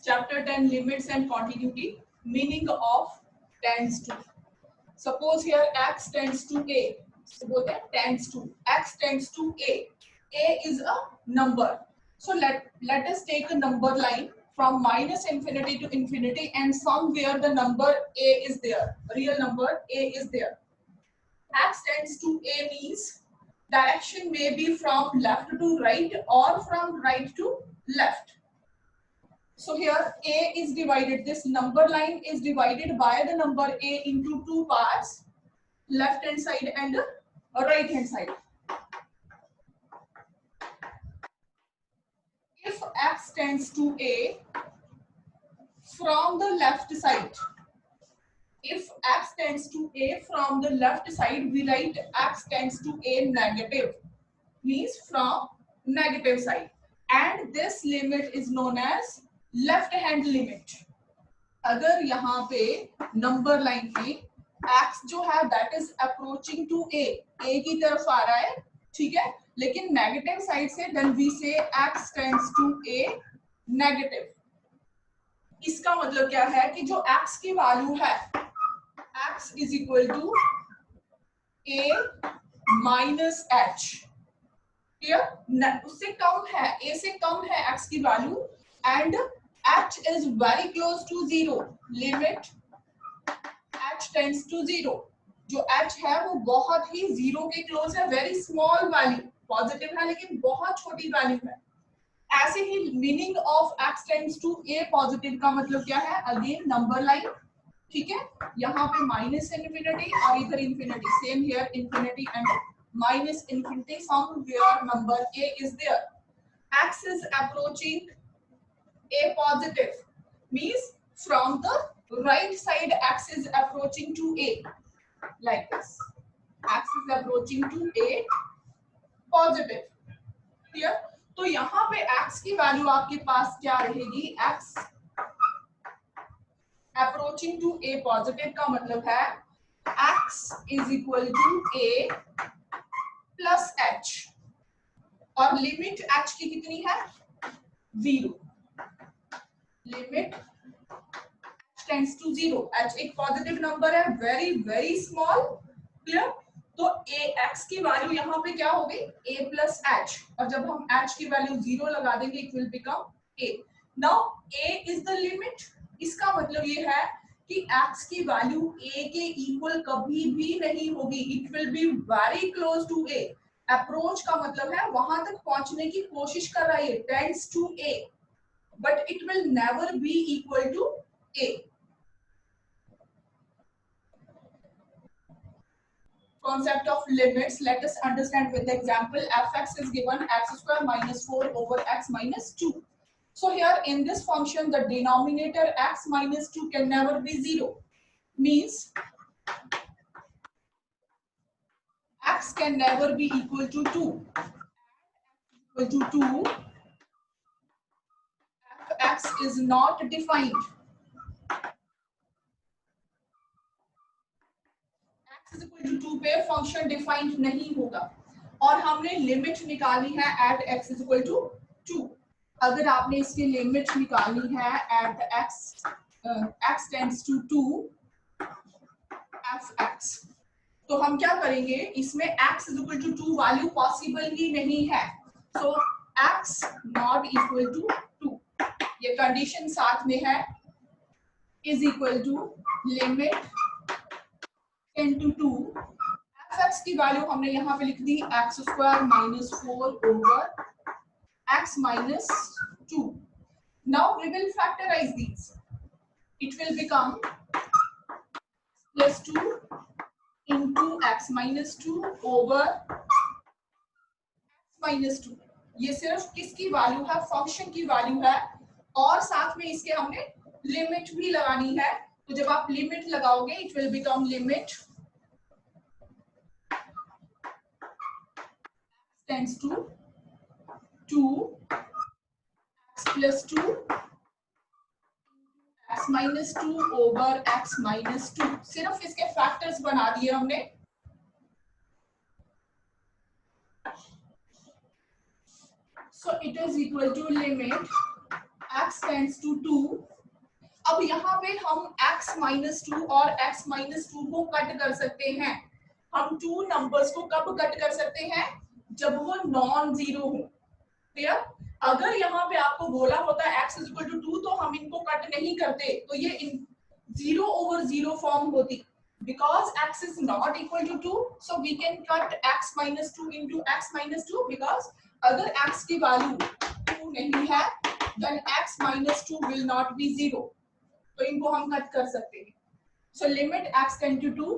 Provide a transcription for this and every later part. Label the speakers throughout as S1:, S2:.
S1: Chapter 10 Limits and Continuity. Meaning of tends to. Suppose here x tends to a. So बोलते हैं tends to. X tends to a. A is a number. So let us take a number line from minus infinity to infinity, and somewhere the number a is there. Real number a is there. X tends to a means direction may be from left to right or from right to left. So here a is divided, this number line is divided by the number a into two parts, left hand side and right hand side. If x tends to a from the left side, if x tends to a from the left side, we write x tends to a negative, means from negative side, and this limit is known as left hand limit. अगर यहाँ पे number line पे x जो है that is approaching to a की तरफ आ रहा है, ठीक है, लेकिन नेगेटिव साइड से, then we say x tends to a negative. इसका मतलब क्या है कि जो x की वैल्यू है x is equal to a minus h, उससे कम है, a से कम है x की value, and h is very close to zero. Limit h tends to zero. जो h है वो बहुत ही जीरो के क्लोज है, वेरी स्मॉल वैल्यू, पॉजिटिव है लेकिन बहुत छोटी वैल्यू है. ऐसे ही meaning of x tends to a positive का मतलब क्या है, अगेन नंबर लाइन, ठीक है, यहाँ पे माइनस इन्फिनिटी और इधर infinity, same here infinity and minus infinity, somewhere number a is there. X is approaching a positive, means from the right side x is approaching to a, like this. X is approaching to a positive. Clear? तो यहाँ पे x की value आपके पास क्या रहेगी, x approaching to a positive का मतलब है x is equal to a plus h, और लिमिट h की कितनी है, 0. Limit h tends to 0, h एक पॉजिटिव नंबर है, वेरी वेरी स्मॉल. क्लियर? तो x की वैल्यू यहाँ पे क्या हो गई, a प्लस h, और जब हम h की वैल्यू 0 लगा देंगे it will become a. Now a is the limit. इसका मतलब ये है कि x की वैल्यू a के इक्वल कभी भी नहीं होगी, it will be very close to a. Approach का मतलब है वहां तक पहुंचने की कोशिश कर रहा है, tends to a, but it will never be equal to a. Concept of limits, let us understand with the example. Fx is given x square minus 4 over x minus 2. So here in this function the denominator x minus 2 can never be 0, means x can never be equal to 2. Equal to 2, x is not defined. x is equal to 2 पे function defined नहीं होगा, और हमने limit निकालनी है at x is equal to 2. अगर आपने इसकी लिमिट निकालनी है at x tends to 2 fx, तो हम क्या करेंगे, इसमें x is equal to 2 value possible ही नहीं है, so x not equal to 2. ये कंडीशन साथ में है, is equal to limit tends to 2. fx की वैल्यू हमने यहाँ पे लिख दी x square minus 4 over x minus 2. Now we will factorize these. It will become plus 2 into x minus 2 over x minus 2. ये सिर्फ किसकी वैल्यू है, फंक्शन की वैल्यू है, और साथ में इसके हमने लिमिट भी लगानी है. तो जब आप लिमिट लगाओगे it will become limit tends to 2 x plus 2 x minus 2 over x minus 2. सिर्फ इसके फैक्टर्स बना दिए हमने. So it is equal to limit x tends to 2। अब यहाँ पे हम x माइनस 2 और x माइनस 2 को कट कर सकते हैं। हम 2 नंबर्स को कब कट कर सकते हैं? जब वो नॉन जीरो हो। क्लियर? अगर यहाँ पे आपको बोला होता है x इज इक्वल टू 2 तो हम इनको कट नहीं करते, तो ये 0 ओवर 0 फॉर्म होती। Because x is not equal to 2, so we can cut x minus 2 into x minus 2, because अगर x की वैल्यू 2 नहीं है, then x minus 2 will not be 0. तो इनको हम कट कर सकते हैं। So limit x tend to 2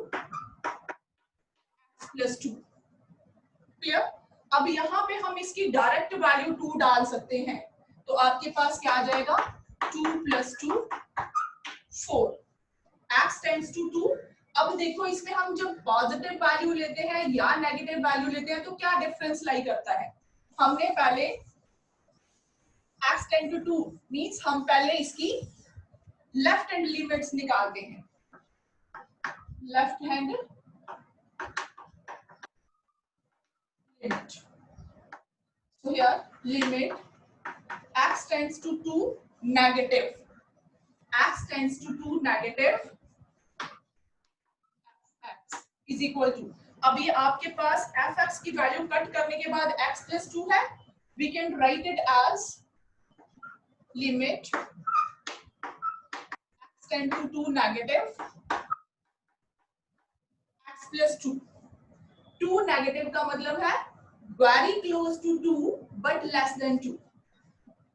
S1: plus 2. Clear? अब यहाँ पे हम इसकी डायरेक्ट वैल्यू 2 डाल सकते हैं, तो आपके पास क्या आ जाएगा? 2 plus 2 4. x tends to 2. अब देखो इसमें हम जब पॉजिटिव वैल्यू लेते हैं या नेगेटिव वैल्यू लेते हैं तो क्या डिफरेंस लाई करता है? हमने पहले x टेंड टू 2 मींस हम पहले इसकी लेफ्ट हैंड लिमिट्स निकालते हैं। Left hand limit, so here limit x tends to 2 negative, x tends to 2 negative is equal to, अभी आपके पास fx की वैल्यू कट करने के बाद x प्लस 2 है, we can write it as limit x tend to 2 negative x plus 2। 2 negative का मतलब है very close to 2 but less than 2।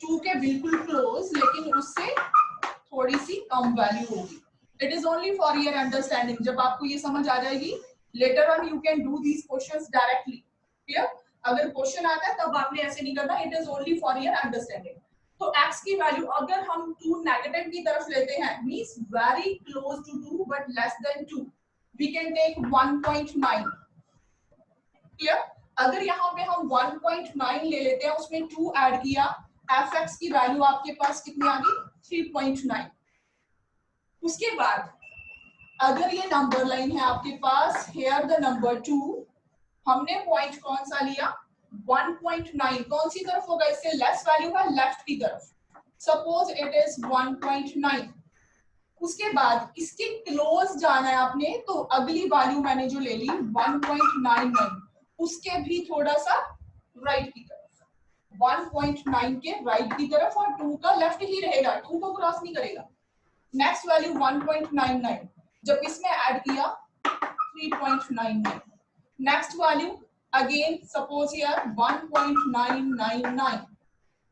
S1: 2 के बिल्कुल क्लोज लेकिन उससे थोड़ी सी कम वैल्यू होगी। It is only for your understanding. जब आपको ये समझ आ जाएगी, later on you can do these questions directly. Clear? अगर क्वेश्चन आता है तब आपने ऐसे नहीं करना, it is only for your understanding. तो x की वैल्यू अगर हम 2 नेगेटिव की तरफ लेते हैं, means very close to 2 but less than 2, we can take 1.9। Clear? अगर यहाँ पे हम 1.9 ले लेते हैं, उसमें 2 ऐड किया, fx की वैल्यू आपके पास कितनी आ गई? 3.9। उसके बाद अगर ये नंबर लाइन है आपके पास, हेयर द नंबर 2, हमने पॉइंट कौन सा लिया? 1.9। कौन सी तरफ होगा? इससे लेस वैल्यू है, लेफ्ट की तरफ। Suppose it is 1.9। उसके बाद इसके क्लोज जाना है आपने, तो अगली वैल्यू मैंने जो ले ली 1.99, उसके भी थोड़ा सा राइट की तरफ। 1.9 के राइट की तरफ और 2 का लेफ्ट ही रहेगा, 2 को क्रॉस नहीं करेगा। नेक्स्ट वैल्यू 1.99, जब इसमें ऐड किया 3.99। Next value again suppose here 1.999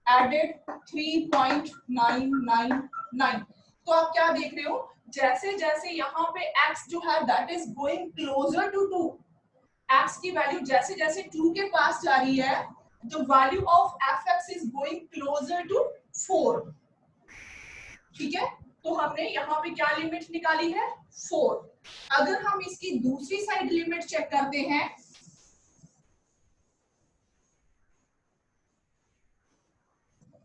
S1: added 3.999। तो आप क्या देख रहे हो? जैसे जैसे यहाँ पे x जो है that is going closer to 2, x की वैल्यू जैसे जैसे 2 के पास जा रही है, the value of fx is going closer to 4। ठीक है? तो हमने यहाँ पे क्या लिमिट निकाली है? 4। अगर हम इसकी दूसरी साइड लिमिट चेक करते हैं,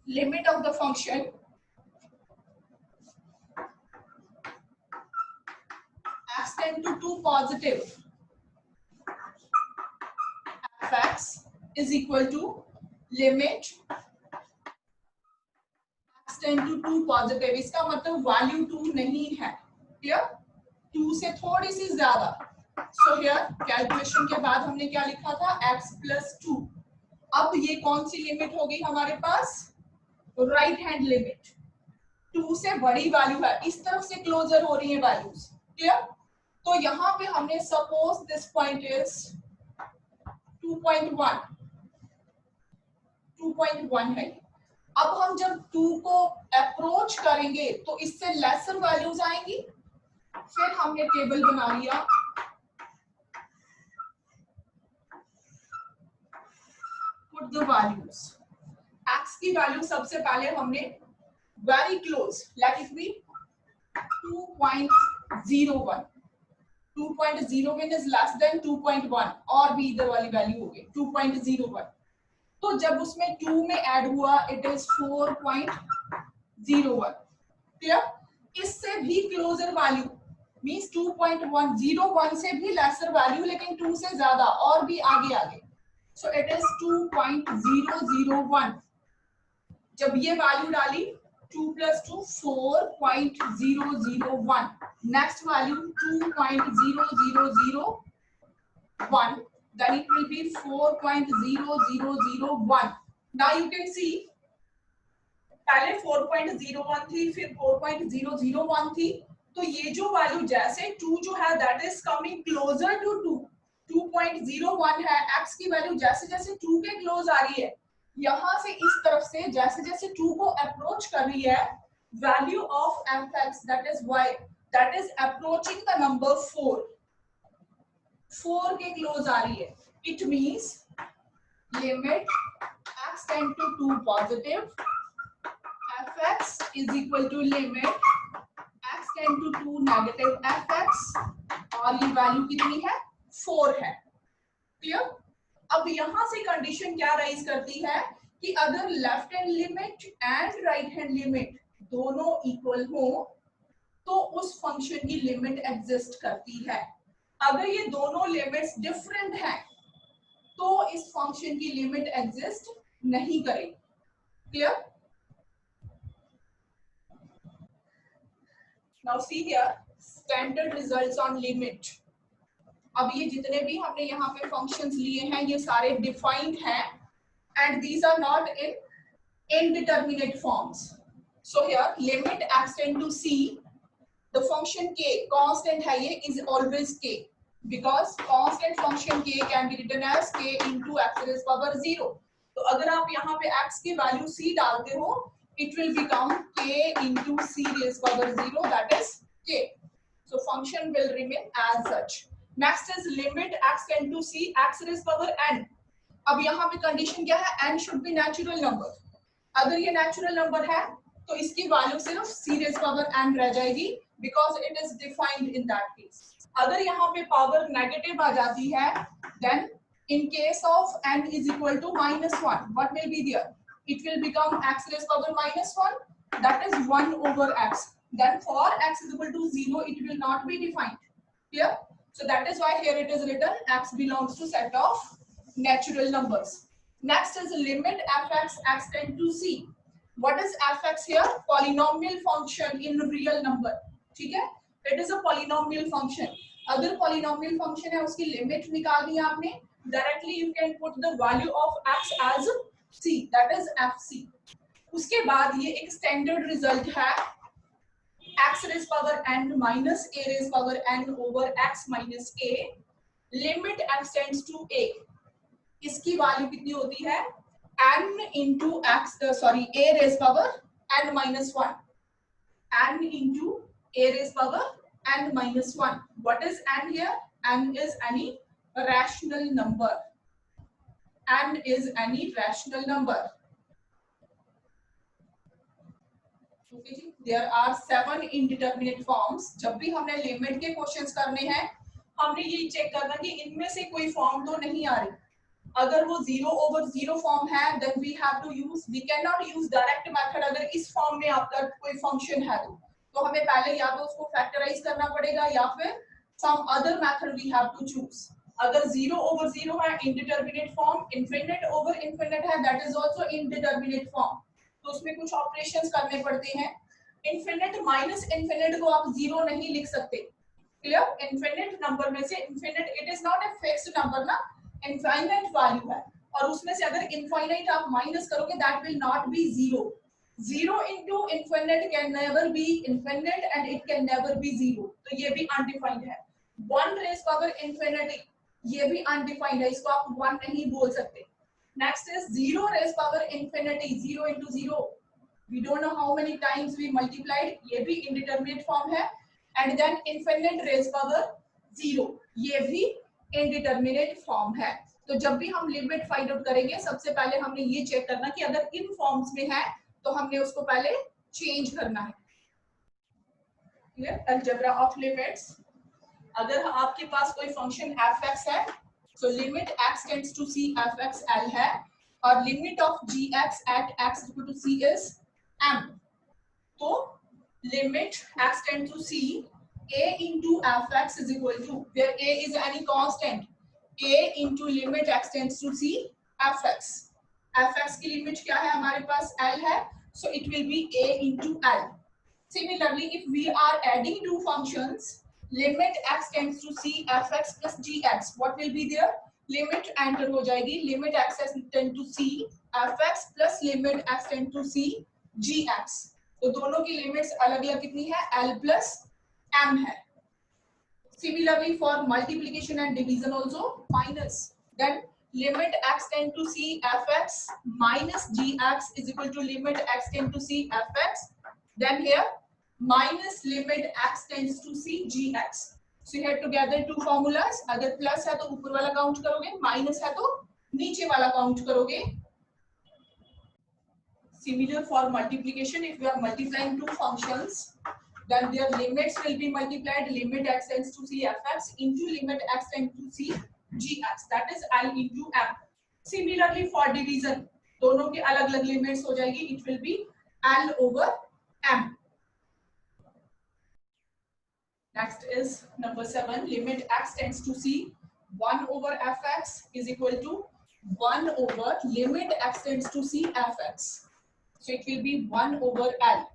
S1: limit of the function x tend to 2 positive, fx is equal to limit x tend to 2 positive. इसका मतलब वैल्यू 2 नहीं है। क्लियर? 2 से थोड़ी सी ज्यादा। सो हियर कैलकुलेशन के बाद हमने क्या लिखा था? x plus 2। अब ये कौन सी लिमिट होगी हमारे पास? Right hand limit. 2 से बड़ी वैल्यू है, इस तरफ से क्लोजर हो रही है वैल्यूज। क्लियर? तो यहाँ पे हमने सपोज दिस पॉइंट इज 2.1, 2.1 है। अब हम जब 2 को अप्रोच करेंगे तो इससे लेसर वैल्यूज आएंगी। फिर हमने टेबल बना लिया, पुट द वैल्यूज। x की वैल्यू सबसे पहले हमने very close, let it be 2.01। 2.01 is less than 2.1, और भी इधर वाली वैल्यू हो गई 2.01। तो जब उसमें 2 में ऐड हुआ इट इज 4.01। क्लियर? इससे भी क्लोजर वैल्यू मींस 2.101 से भी लेसर वैल्यू, लेकिन 2 से ज्यादा और भी आगे आगे। So it is 2.001। जब ये वैल्यू डाली 2 plus 2 4.001. Next value 2.0001. Then it will be 4.0001. Now you can see पहले 4.01 थी, फिर 4.001 थी, तो ये जो वैल्यू जैसे 2 जो है that is coming closer to 2, 2.01 है, x की वैल्यू जैसे जैसे 2 के क्लोज आ रही है, यहां से इस तरफ से जैसे जैसे 2 को अप्रोच कर रही है, value of fx that is y that is approaching the number 4 के क्लोज आ रही है. It means limit x tend to 2 positive fx is equal to limit x tend to 2 negative fx और ये वैल्यू कितनी है 4 है. क्लियर. अब यहां से कंडीशन क्या राइज करती है कि अगर left hand limit and right hand limit दोनों इक्वल हो तो उस फंक्शन की लिमिट एग्जिस्ट करती है. अगर ये दोनों लिमिट्स डिफरेंट हैं तो इस फंक्शन की लिमिट एग्जिस्ट नहीं करेगी. Clear. Now see here standard results on limit. अब ये जितने भी हमने यहाँ पे फंक्शंस लिए हैं ये सारे डिफाइंड हैं and these are not in indeterminate forms. So here limit x tend to c, the function k constant है ये is always k because constant function k can be written as k into x raised power 0. तो अगर आप यहाँ पे x की value c डालते हो it will become k into c raised power 0 that is k. So function will remain as such. Next is limit x tend to c x raised power n. अब यहाँ पे condition क्या है n should be natural number. अगर ये natural number है तो इसकी वैल्यू सिर्फ c raised power n रह जाएगी because it is defined in that case. अगर यहाँ पे पावर नेगेटिव आ जाती है then in case of n is equal to -1 what will be there? It will become x raised power -1 that is 1 over x. Then for x is equal to 0 it will not be defined. Clear. So that is why here it is written x belongs to set of natural numbers. Next is limit fx x tend to c. What is fx here? Polynomial function in real number. ठीक है. It is a polynomial function. अगर polynomial function है उसकी limit निकाल दी आपने, directly you can put the value of x as c that is fc. उसके बाद ये एक स्टैंडर्ड रिजल्ट है x raised power n minus a raised power n over x minus a limit x tends to a. इसकी value कितनी होती है n into x a raised power n minus 1 n into a raised power n minus 1. What is n here? N is any rational number. N is any rational number. Okay, there are 7 indeterminate forms. जब भी हमने limit के questions करने हैं हमने ये check करना कि इनमें से कोई फॉर्म तो नहीं आ रही. अगर वो 0/0 फॉर्म है then we cannot use direct method. अगर इस फॉर्म में आपका कोई फंक्शन है तो हमें पहले या तो उसको फैक्टराइज करना पड़ेगा या फिर some other method we have to choose. अगर 0/0 है indeterminate form, infinite over infinite है that is also indeterminate form. तो उसमें कुछ ऑपरेशंस करने पड़ते हैं. इनफिनिट माइनस इनफिनिट को आप 0 नहीं लिख सकते. क्लियर. इनफिनिट नंबर में से infinite it is not a fixed number ना, इनफाइनाइट वैल्यू है और उसमें से अगर इनफाइनाइट आप माइनस करोगे that will not be 0. 0 into infinite can never be infinite and it can never be 0. तो ये भी अनडिफाइंड है. 1 raised power infinity ये भी अनडिफाइंड है, इसको आप 1 नहीं बोल सकते. Next is 0 raised power infinity, 0 into 0. We don't know how many times we multiplied. ये भी indeterminate form है. And then infinite raised power 0. ये भी indeterminate form है. तो जब भी हम लिमिट फाइंड आउट करेंगे सबसे पहले हमने ये चेक करना कि अगर इन फॉर्म्स में है तो हमने उसको पहले चेंज करना है. क्लियर. Algebra of limits. अगर आपके पास कोई फंक्शन fx है so limit x tends to c fx l है और limit of gx at x equal to c is m. तो limit x tends to c a into fx is equal to, where a is any constant, a into limit x tends to c fx. fx की limit क्या है हमारे पास l है so it will be a into L. Similarly, if we are adding two functions, limit x tends to c fx plus gx, what will be there? Limit enter हो जाएगी, limit x tend to c fx plus limit x tend to c gx. तो दोनों की limits अलग अलग कितनी है? L plus m है. Similarly, for multiplication and division also, minus. Then limit x tend to c fx minus gx is equal to limit x tend to c fx. Then here minus limit x tends to c gx. So you have to gather two formulas. अगर plus है तो ऊपर वाला count करोगे, minus है तो नीचे वाला काउंट करोगे. Similar for multiplication, if you are multiplying two functions, then their limits will be multiplied. Limit x tends to c fx into limit x tends to c gx. That is L into m. Similarly for division, दोनों के अलग अलग limits हो जाएगी. It will be L over m. Next is number 7. Limit x tends to c 1 over fx is equal to 1 over limit x tends to c fx. So it will be 1 over L.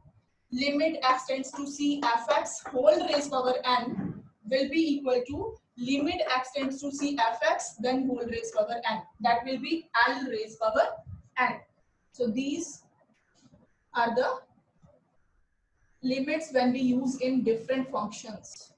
S1: Limit x tends to c fx whole raised power n will be equal to limit x tends to c fx then whole raised power n. That will be L raised power n. So these are the limits when we use in different functions.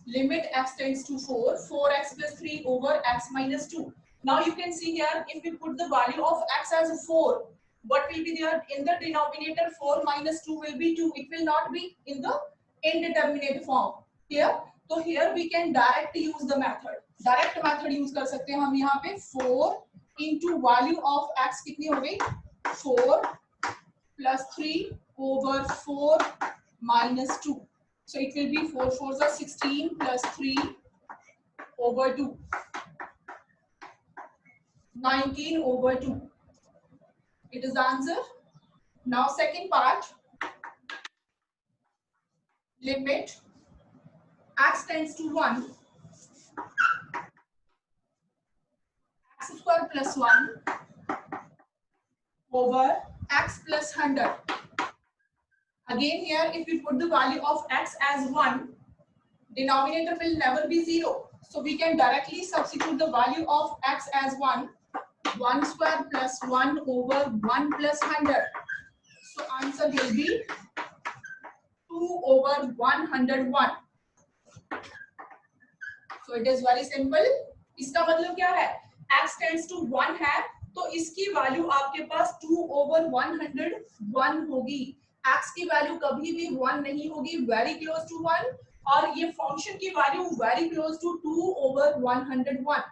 S1: Limit x tends to 4, 4x plus 3 over x minus 2. Now you can see here, if we put the value of x as 4, what will be there in the denominator? 4 minus 2 will be 2. It will not be in the indeterminate form here. So here we can directly use the method. Direct method use कर सकते हैं हम यहाँ पे 4 into value of x कितनी हो गई? 4 plus 3 over 4 minus 2. So it will be 4 4s are 16 plus 3 over 2. 19 over 2. It is the answer. Now second part. Limit x tends to 1. X square plus 1 over x plus 100. Again here, if we put the value of x as 1, denominator will never be 0. So we can directly substitute the value of x as 1. 1 square plus 1 over 1 plus 100. So answer will be 2 over 101. So it is very simple. इसका मतलब क्या है? X tends to 1 है, तो इसकी value आपके पास 2 over 101 होगी. X की वैल्यू कभी भी 1 नहीं होगी, very close to 1. और ये फंक्शन की value very close to 2 over 101.